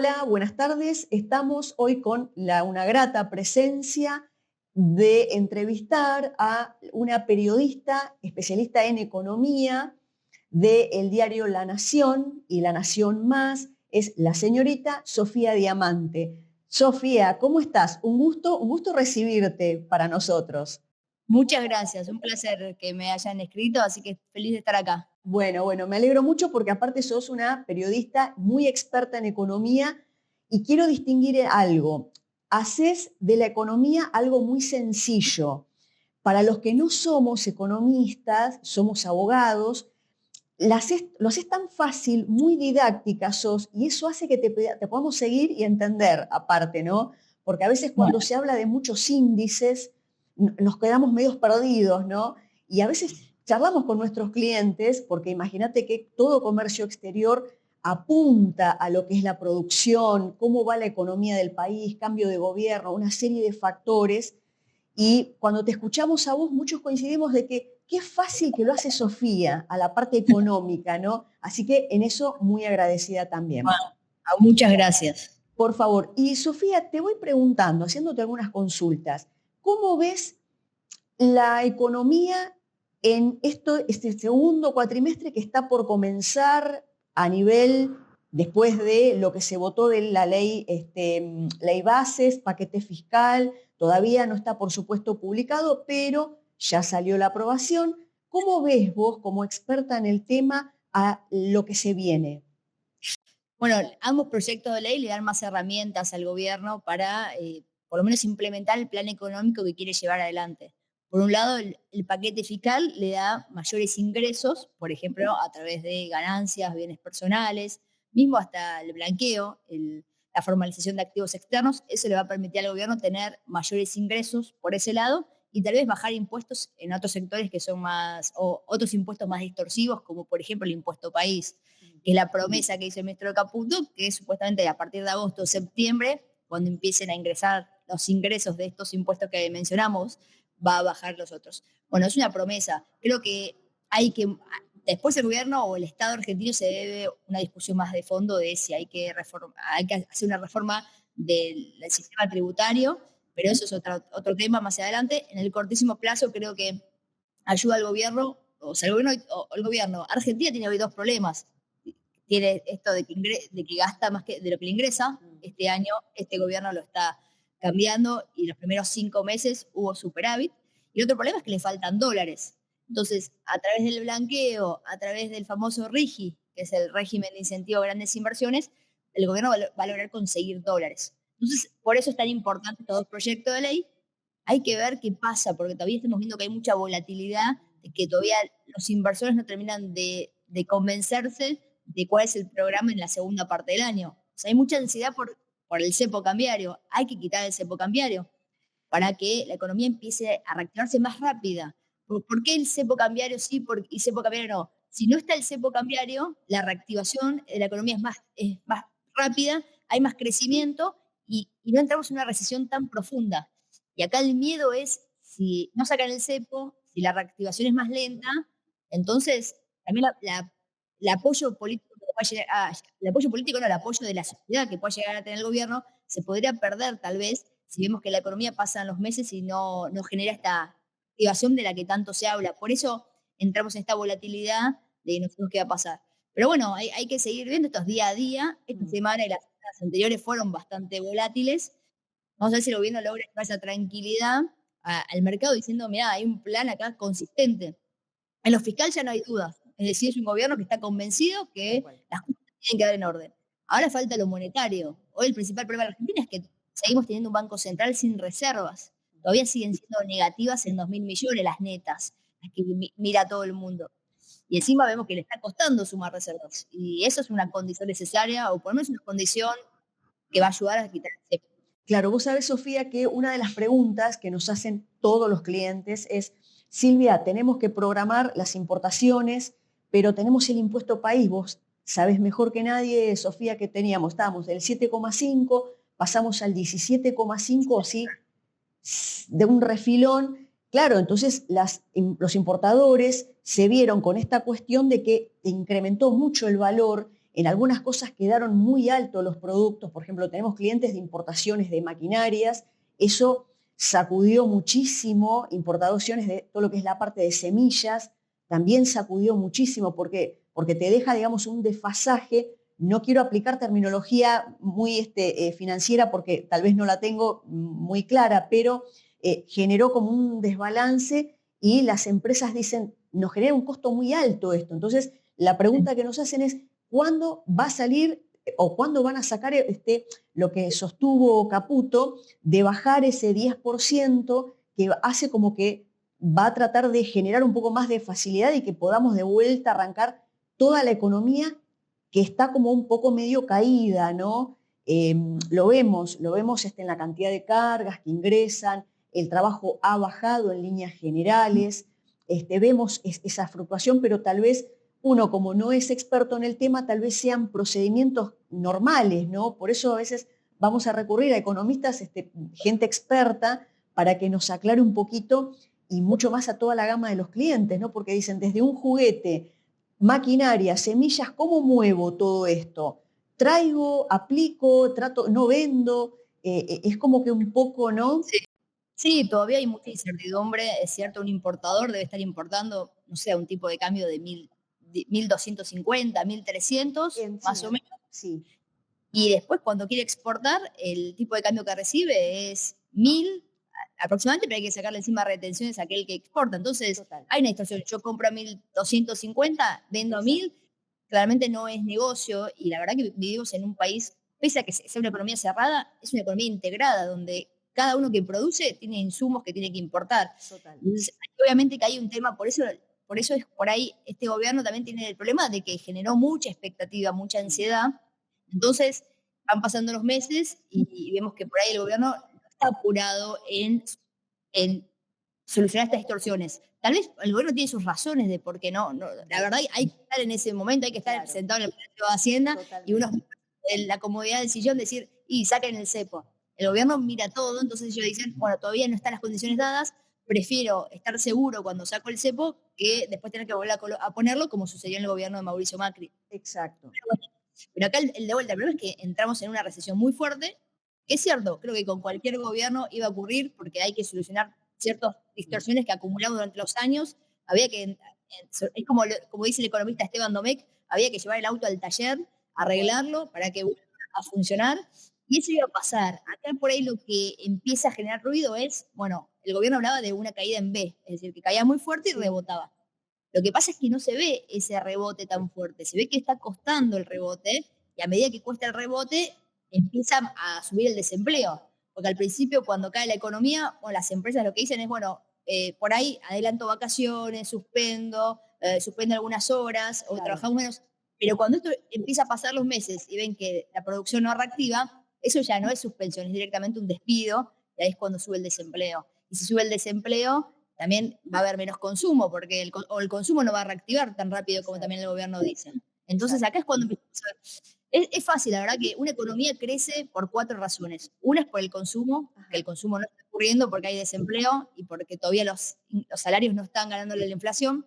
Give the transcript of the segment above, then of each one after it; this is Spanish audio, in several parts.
Hola, buenas tardes. Estamos hoy con una grata presencia de entrevistar a una periodista especialista en economía del diario La Nación y La Nación Más, es la señorita Sofía Diamante. Sofía, ¿cómo estás? Un gusto recibirte para nosotros. Muchas gracias, un placer que me hayan escrito, así que feliz de estar acá. Bueno, me alegro mucho porque aparte sos una periodista muy experta en economía y quiero distinguir algo. Haces de la economía algo muy sencillo. Para los que no somos economistas, somos abogados, lo haces tan fácil, muy didáctica sos, y eso hace que te podamos seguir y entender aparte, ¿no? Porque a veces Bueno, cuando se habla de muchos índices, nos quedamos medios perdidos, ¿no? Y a veces charlamos con nuestros clientes, porque imagínate que todo comercio exterior apunta a lo que es la producción, cómo va la economía del país, cambio de gobierno, una serie de factores. Y cuando te escuchamos a vos, muchos coincidimos de que qué fácil que lo hace Sofía a la parte económica, ¿no? Así que en eso muy agradecida también. muchas gracias. Por favor, y Sofía, te voy preguntando, haciéndote algunas consultas, ¿cómo ves la economía en este segundo cuatrimestre que está por comenzar a nivel, después de lo que se votó de la ley, ley bases, paquete fiscal, todavía no está por supuesto publicado, pero ya salió la aprobación? ¿Cómo ves vos como experta en el tema a lo que se viene? Bueno, ambos proyectos de ley le dan más herramientas al gobierno para, por lo menos, implementar el plan económico que quiere llevar adelante. Por un lado, el paquete fiscal le da mayores ingresos, por ejemplo, a través de ganancias, bienes personales, mismo hasta el blanqueo, la formalización de activos externos. Eso le va a permitir al gobierno tener mayores ingresos por ese lado y tal vez bajar impuestos en otros sectores que son más, o otros impuestos más distorsivos, como por ejemplo el impuesto país, que es la promesa que hizo el ministro Caputo, que es supuestamente a partir de agosto o septiembre, cuando empiecen a ingresar los ingresos de estos impuestos que mencionamos, va a bajar los otros. Bueno, es una promesa. Creo que hay que, después el gobierno o el Estado argentino se debe una discusión más de fondo de si hay que hacer una reforma del sistema tributario, pero eso es otro tema más adelante. En el cortísimo plazo creo que ayuda al gobierno, o sea, el gobierno, Argentina tiene hoy dos problemas. Tiene esto de que gasta más de lo que le ingresa. Este año este gobierno lo está cambiando y los primeros 5 meses hubo superávit. Y el otro problema es que le faltan dólares. Entonces, a través del blanqueo, a través del famoso RIGI, que es el régimen de incentivo a grandes inversiones, el gobierno va a lograr conseguir dólares. Entonces, por eso es tan importante estos dos proyectos de ley. Hay que ver qué pasa, porque todavía estamos viendo que hay mucha volatilidad, de que todavía los inversores no terminan de convencerse de cuál es el programa en la segunda parte del año. O sea, hay mucha ansiedad por el cepo cambiario. Hay que quitar el cepo cambiario para que la economía empiece a reactivarse más rápida. ¿Por qué el cepo cambiario sí y cepo cambiario no? Si no está el cepo cambiario, la reactivación de la economía es más rápida, hay más crecimiento y no entramos en una recesión tan profunda. Y acá el miedo es, si no sacan el cepo, si la reactivación es más lenta, entonces también el apoyo político el apoyo político no, el apoyo de la sociedad que pueda llegar a tener el gobierno se podría perder tal vez si vemos que la economía pasan los meses y no genera esta activación de la que tanto se habla. Por eso entramos en esta volatilidad de no sabemos qué va a pasar. Pero bueno, hay que seguir viendo estos día a día. Esta semana y las semanas anteriores fueron bastante volátiles. Vamos a ver si el gobierno logra llevar esa tranquilidad al mercado diciendo, mira, hay un plan acá consistente. En lo fiscal ya no hay dudas. Es decir, es un gobierno que está convencido que las cosas tienen que dar en orden. Ahora falta lo monetario. Hoy el principal problema de la Argentina es que seguimos teniendo un banco central sin reservas. Todavía siguen siendo negativas en 2.000 millones las netas, las que mira todo el mundo. Y encima vemos que le está costando sumar reservas. Y eso es una condición necesaria, o por lo menos una condición que va a ayudar a quitar el cepo. Claro, vos sabés, Sofía, que una de las preguntas que nos hacen todos los clientes es, Silvia, tenemos que programar las importaciones, pero tenemos el impuesto país. Vos sabés mejor que nadie, Sofía, que estábamos del 7,5, pasamos al 17,5, así, de un refilón. Claro, entonces los importadores se vieron con esta cuestión de que incrementó mucho el valor En algunas cosas quedaron muy altos los productos, por ejemplo, tenemos clientes de importaciones de maquinarias, eso sacudió muchísimo, importaciones de todo lo que es la parte de semillas, también sacudió muchísimo porque te deja, digamos, un desfasaje. No quiero aplicar terminología muy financiera porque tal vez no la tengo muy clara, pero generó como un desbalance y las empresas dicen, nos genera un costo muy alto esto. Entonces, la pregunta que nos hacen es, ¿cuándo va a salir o cuándo van a sacar lo que sostuvo Caputo de bajar ese 10% que hace como que va a tratar de generar un poco más de facilidad y que podamos de vuelta arrancar toda la economía que está como un poco medio caída, ¿no? Lo vemos en la cantidad de cargas que ingresan, el trabajo ha bajado en líneas generales, vemos esa fluctuación, pero tal vez uno, como no es experto en el tema, tal vez sean procedimientos normales, ¿no? Por eso a veces vamos a recurrir a economistas, gente experta, para que nos aclare un poquito y mucho más a toda la gama de los clientes, ¿no? Porque dicen, desde un juguete, maquinaria, semillas, ¿cómo muevo todo esto? Traigo, aplico, trato, no vendo, es como que un poco, ¿no? Sí. Sí, todavía hay mucha incertidumbre. Es cierto, un importador debe estar importando, no sé, un tipo de cambio de 1.250, 1.300, más o menos. Sí. Y después, cuando quiere exportar, el tipo de cambio que recibe es 1.000 aproximadamente, pero hay que sacarle encima retenciones a aquel que exporta. Entonces, Total. hay una distorsión. Yo compro a 1.250, vendo a 1.000, claramente no es negocio. Y la verdad que vivimos en un país, pese a que sea una economía cerrada, es una economía integrada, donde cada uno que produce tiene insumos que tiene que importar. Total. Entonces, obviamente que hay un tema, por eso es por ahí este gobierno también tiene el problema de que generó mucha expectativa, mucha ansiedad. Entonces, van pasando los meses y vemos que por ahí el gobierno no está apurado en solucionar estas distorsiones. Tal vez el gobierno tiene sus razones de por qué no. La verdad, hay que estar en ese momento, hay que estar sentado en el Palacio de Hacienda. Totalmente. Y uno en la comodidad del sillón decir, y saquen el cepo. El gobierno mira todo, entonces ellos dicen, bueno, todavía no están las condiciones dadas, prefiero estar seguro cuando saco el cepo que después tener que volver a ponerlo, como sucedió en el gobierno de Mauricio Macri. Exacto. Pero acá el de vuelta, el problema es que entramos en una recesión muy fuerte, que es cierto, creo que con cualquier gobierno iba a ocurrir porque hay que solucionar ciertas distorsiones que acumulamos durante los años. Había que, es como dice el economista Esteban Domecq, había que llevar el auto al taller, arreglarlo para que vuelva a funcionar. Y eso iba a pasar. Acá por ahí lo que empieza a generar ruido es, bueno, el gobierno hablaba de una caída en B, es decir, que caía muy fuerte y rebotaba. Lo que pasa es que no se ve ese rebote tan fuerte, se ve que está costando el rebote y a medida que cuesta el rebote empieza a subir el desempleo. Porque al principio cuando cae la economía, bueno, las empresas lo que dicen es, bueno, por ahí adelanto vacaciones, suspendo algunas horas o trabajamos menos. Pero cuando esto empieza a pasar los meses y ven que la producción no reactiva, eso ya no es suspensión, es directamente un despido y ahí es cuando sube el desempleo. Y si sube el desempleo, también va a haber menos consumo, porque el consumo no va a reactivar tan rápido como también el gobierno dice. Entonces acá es cuando empezamos a ver. Es fácil, la verdad que una economía crece por 4 razones. Una es por el consumo, que el consumo no está ocurriendo porque hay desempleo y porque todavía los salarios no están ganándole la inflación.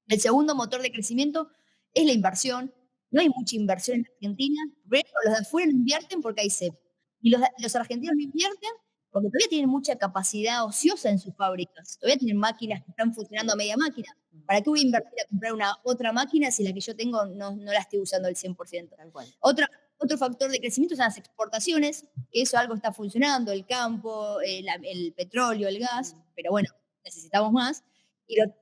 El segundo motor de crecimiento es la inversión. No hay mucha inversión en Argentina. Primero, los de afuera no invierten porque hay cepo. Y los argentinos no invierten porque todavía tienen mucha capacidad ociosa en sus fábricas. Todavía tienen máquinas que están funcionando a media máquina. ¿Para qué voy a invertir a comprar otra máquina si la que yo tengo no la estoy usando al 100%? Tal cual. Otro factor de crecimiento son las exportaciones, que eso algo está funcionando, el campo, el petróleo, el gas, pero bueno, necesitamos más.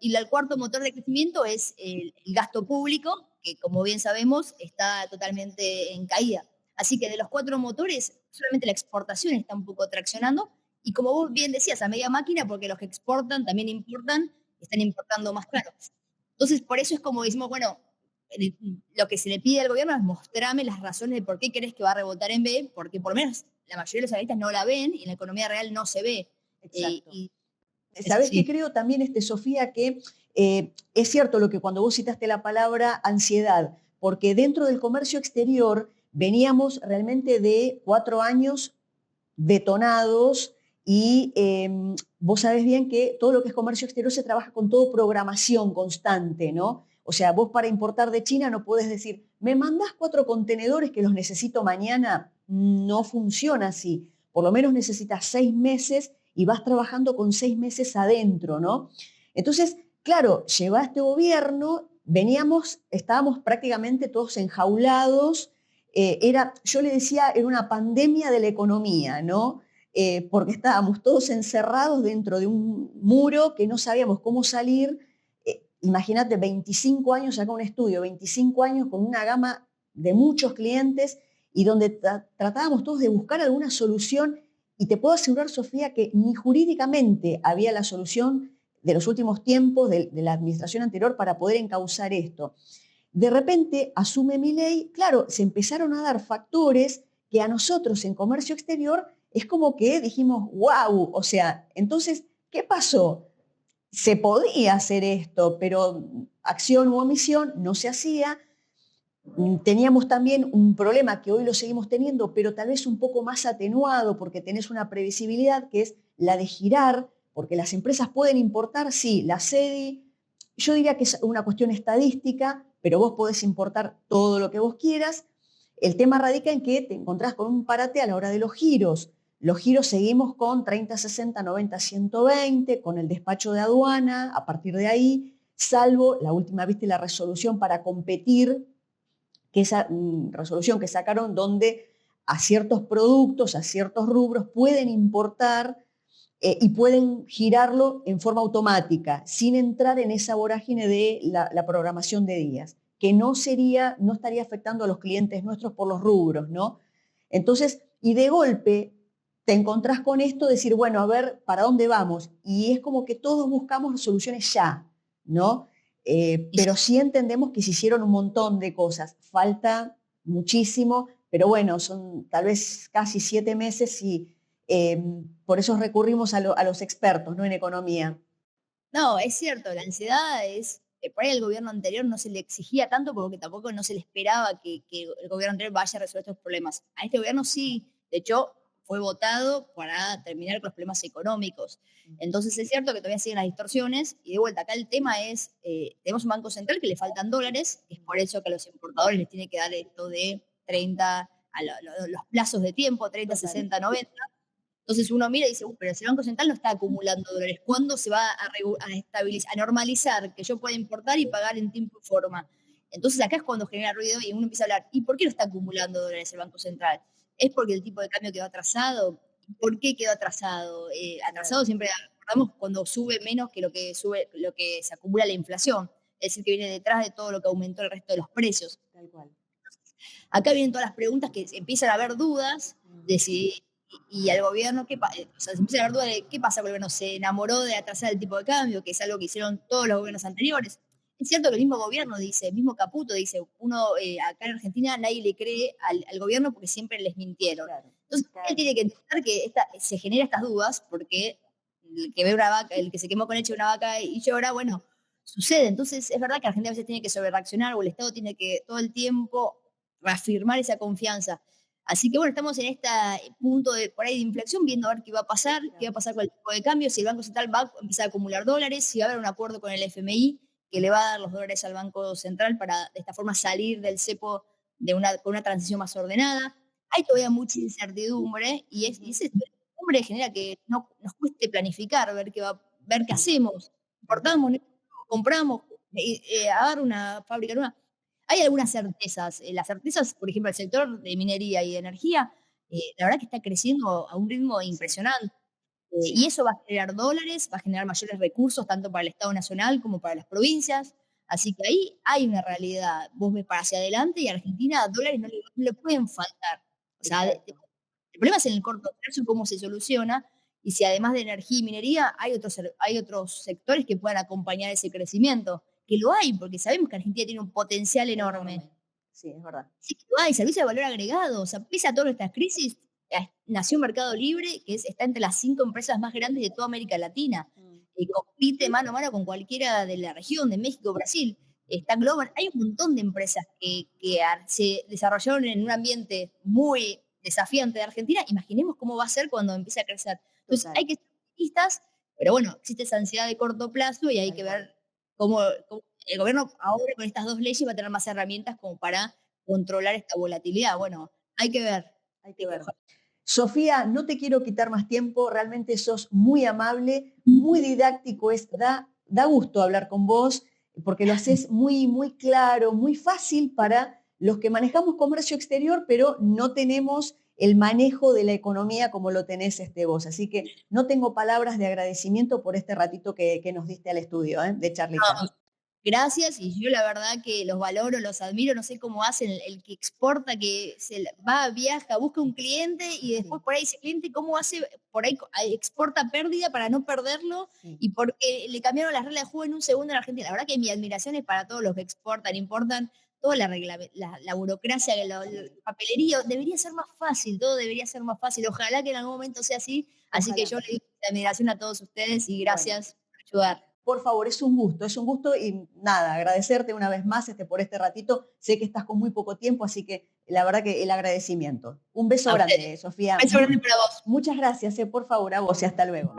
Y el cuarto motor de crecimiento es el gasto público, que como bien sabemos está totalmente en caída. Así que de los 4 motores, solamente la exportación está un poco traccionando. Y como vos bien decías, a media máquina, porque los que exportan también importan, están importando más caro. Entonces, por eso es como decimos, bueno, lo que se le pide al gobierno es mostrarme las razones de por qué crees que va a rebotar en B, porque por lo menos la mayoría de los analistas no la ven y en la economía real no se ve. Exacto. ¿Sabés qué creo también, Sofía? Que es cierto lo que cuando vos citaste la palabra ansiedad, porque dentro del comercio exterior veníamos realmente de 4 años detonados y vos sabés bien que todo lo que es comercio exterior se trabaja con todo programación constante, ¿no? O sea, vos para importar de China no podés decir, ¿me mandás 4 contenedores que los necesito mañana? No funciona así. Por lo menos necesitas 6 meses y vas trabajando con 6 meses adentro, ¿no? Entonces, claro, lleva este gobierno, estábamos prácticamente todos enjaulados, yo le decía, era una pandemia de la economía, ¿no? Porque estábamos todos encerrados dentro de un muro que no sabíamos cómo salir. Imagínate, 25 años, acá un estudio, 25 años con una gama de muchos clientes y donde tratábamos todos de buscar alguna solución. Y te puedo asegurar, Sofía, que ni jurídicamente había la solución de los últimos tiempos de la administración anterior para poder encauzar esto. De repente asume Milei, claro, se empezaron a dar factores que a nosotros en comercio exterior es como que dijimos, wow, o sea, entonces, ¿qué pasó? Se podía hacer esto, pero acción u omisión no se hacía. Teníamos también un problema que hoy lo seguimos teniendo, pero tal vez un poco más atenuado porque tenés una previsibilidad que es la de girar, porque las empresas pueden importar, sí, la SEDI, yo diría que es una cuestión estadística, pero vos podés importar todo lo que vos quieras. El tema radica en que te encontrás con un parate a la hora de los giros. Los giros seguimos con 30, 60, 90, 120, con el despacho de aduana, a partir de ahí, salvo la última, viste, la resolución para competir, que esa resolución que sacaron donde a ciertos productos, a ciertos rubros pueden importar y pueden girarlo en forma automática, sin entrar en esa vorágine de la programación de días, que no estaría afectando a los clientes nuestros por los rubros, ¿no? Entonces, y de golpe te encontrás con esto, decir, bueno, a ver, ¿para dónde vamos? Y es como que todos buscamos soluciones ya, ¿no? Pero sí entendemos que se hicieron un montón de cosas, falta muchísimo, pero bueno, son tal vez casi 7 meses y por eso recurrimos a los expertos, ¿no? En economía. No, es cierto, la ansiedad es, por ahí el gobierno anterior no se le exigía tanto porque tampoco no se le esperaba que el gobierno anterior vaya a resolver estos problemas. A este gobierno sí, de hecho, fue votado para terminar con los problemas económicos. Entonces es cierto que todavía siguen las distorsiones y de vuelta acá el tema es, tenemos un banco central que le faltan dólares, que es por eso que a los importadores les tiene que dar esto de 30, los plazos de tiempo, 30, 60, 90. Entonces uno mira y dice, pero si el Banco Central no está acumulando dólares, ¿cuándo se va a estabilizar, a normalizar que yo pueda importar y pagar en tiempo y forma? Entonces acá es cuando genera ruido y uno empieza a hablar, ¿y por qué no está acumulando dólares el Banco Central? ¿Es porque el tipo de cambio quedó atrasado? ¿Por qué quedó atrasado? Atrasado siempre recordamos cuando sube menos que lo que se acumula la inflación, es decir, que viene detrás de todo lo que aumentó el resto de los precios. Tal cual. Acá vienen todas las preguntas que empiezan a haber dudas de si y al gobierno, o sea, se empieza a haber dudas de qué pasa con el gobierno. Se enamoró de atrasar el tipo de cambio, que es algo que hicieron todos los gobiernos anteriores. Es cierto que el mismo gobierno dice, el mismo Caputo dice, acá en Argentina nadie le cree al gobierno porque siempre les mintieron. Claro, Entonces, claro. él tiene que entender que se genera estas dudas porque el que ve una vaca, el que se quemó con leche de una vaca y llora, bueno, sucede. Entonces, es verdad que Argentina a veces tiene que sobrereaccionar o el Estado tiene que todo el tiempo reafirmar esa confianza. Así que bueno, estamos en este punto de por ahí de inflexión, viendo a ver qué va a pasar con el tipo de cambio, si el Banco Central va a empezar a acumular dólares, si va a haber un acuerdo con el FMI que le va a dar los dólares al Banco Central para de esta forma salir del cepo con una transición más ordenada. Hay todavía mucha incertidumbre y esa incertidumbre genera que no, nos cueste planificar, ver qué hacemos. Importamos, compramos, a dar una fábrica nueva. Hay algunas certezas. Las certezas, por ejemplo, el sector de minería y de energía, la verdad que está creciendo a un ritmo impresionante. Y eso va a generar dólares, va a generar mayores recursos tanto para el Estado Nacional como para las provincias. Así que ahí hay una realidad. Vos ves para hacia adelante y a Argentina dólares no le pueden faltar. O sea, el problema es en el corto plazo cómo se soluciona y si además de energía y minería hay otros sectores que puedan acompañar ese crecimiento, que lo hay, porque sabemos que Argentina tiene un potencial enorme. Sí, es verdad. Sí que lo hay, servicio de valor agregado. O sea, pese a todas estas crisis, nació Mercado Libre, que está entre las 5 empresas más grandes de toda América Latina. Y compite mano a mano con cualquiera de la región, de México, Brasil. Está Global. Hay un montón de empresas que se desarrollaron en un ambiente muy desafiante de Argentina. Imaginemos cómo va a ser cuando empiece a crecer. Entonces, hay que ser optimistas, pero bueno, existe esa ansiedad de corto plazo y hay que ver cómo el gobierno ahora con estas 2 leyes va a tener más herramientas como para controlar esta volatilidad. Bueno, hay que ver. Hay que ver. Sofía, no te quiero quitar más tiempo, realmente sos muy amable, muy didáctico, da gusto hablar con vos, porque lo haces muy, muy claro, muy fácil para los que manejamos comercio exterior, pero no tenemos el manejo de la economía como lo tenés vos. Así que no tengo palabras de agradecimiento por este ratito que nos diste al estudio, de charlita. No, gracias, y yo la verdad que los valoro, los admiro, no sé cómo hacen el que exporta, que va, viaja, busca un cliente y después por ahí ese cliente cómo hace, por ahí exporta pérdida para no perderlo y porque le cambiaron las reglas de juego en un segundo en Argentina. La verdad que mi admiración es para todos los que exportan, importan, toda la burocracia, el papelerío, debería ser más fácil, todo debería ser más fácil. Ojalá que en algún momento sea así, así que yo le doy admiración a todos ustedes y gracias por ayudar. Por favor, es un gusto y nada, agradecerte una vez más por este ratito. Sé que estás con muy poco tiempo, así que la verdad que el agradecimiento. Un beso grande, Sofía. Un beso grande para vos. Muchas gracias, por favor, a vos y hasta luego.